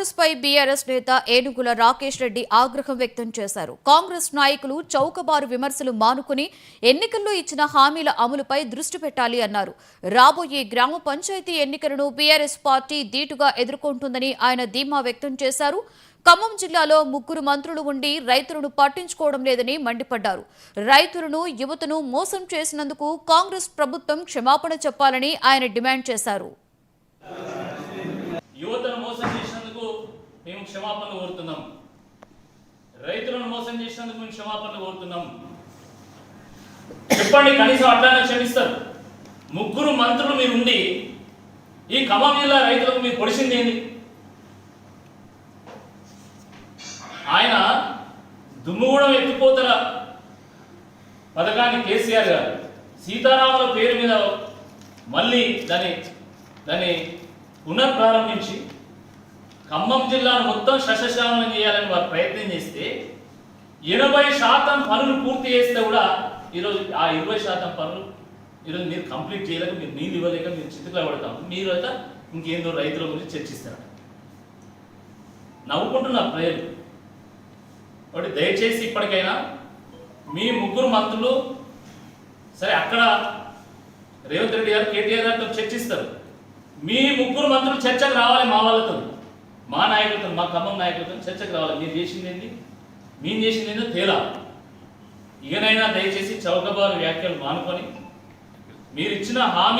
కాంగ్రెస్ పై BRS నేత ఏనుగుల రాకేష్ రెడ్డి ఆగ్రహం వ్యక్తం చేశారు. కాంగ్రెస్ నాయకులు చౌకబారు విమర్శలు మానుకుని ఎన్నికల్లో ఇచ్చిన హామీల అమలుపై దృష్టి పెట్టాలి అన్నారు. రాబోయే గ్రామ పంచాయతీ ఎన్నికలను బీఆర్ఎస్ పార్టీ ధీటుగా ఎదుర్కొంటుందని ఆయన ధీమా వ్యక్తం చేశారు. ఖమ్మం జిల్లాలో 3 మంత్రులు ఉండి రైతులను పట్టించుకోవడం లేదని మండిపడ్డారు. రైతులను, యువతను మోసం చేసినందుకు కాంగ్రెస్ ప్రభుత్వం క్షమాపణ చెప్పాలని ఆయన డిమాండ్ చేశారు. యువతను మోసం చేసినందుకు మేము క్షమాపణలు కోరుతున్నాం. రైతులను మోసం చేసినందుకు మేము క్షమాపణలు కోరుతున్నాం. చెప్పండి, కనీసం అట్లానే క్షమిస్తారు. 3 మంత్రులు మీరు ఉండి ఈ ఖమ్మం జిల్లా రైతులకు మీరు పొడిచింది ఏంది? ఆయన దుమ్ముగూడెం ఎత్తిపోతల పథకాన్ని కేసీఆర్ గారు సీతారాముల పేరు మీద మళ్ళీ దాన్ని పునఃప్రారంభించి ఖమ్మం జిల్లాను మొత్తం సస్యశ్యామలం చేయాలని వారు ప్రయత్నం చేస్తే 80% పనులు పూర్తి చేస్తే కూడా ఈరోజు ఆ 20% పనులు ఈరోజు మీరు కంప్లీట్ చేయలేక, మీరు నీళ్ళు ఇవ్వలేక మీరు చితుకులో పడతాం. మీరు అయితే ఇంకేందో రైతుల గురించి చర్చిస్తారు. నవ్వుకుంటున్నారు ప్రజలు. కాబట్టి దయచేసి ఇప్పటికైనా మీ 3 మంత్రులు సరే, అక్కడ రేవంత్ రెడ్డి గారు, కేటీఆర్ గారితో చర్చిస్తారు. మీ 3 మంత్రులు చర్చకు రావాలి. మా వాళ్ళతో, మా నాయకులతో, మా ఖమ్మం నాయకులతో చర్చకు రావాలి. మీరు చేసింది ఏంది, మేము చేసింది ఏందో తేలా. ఇకనైనా దయచేసి చౌకబారు వ్యాఖ్యలు మానుకొని మీరు ఇచ్చిన హామీ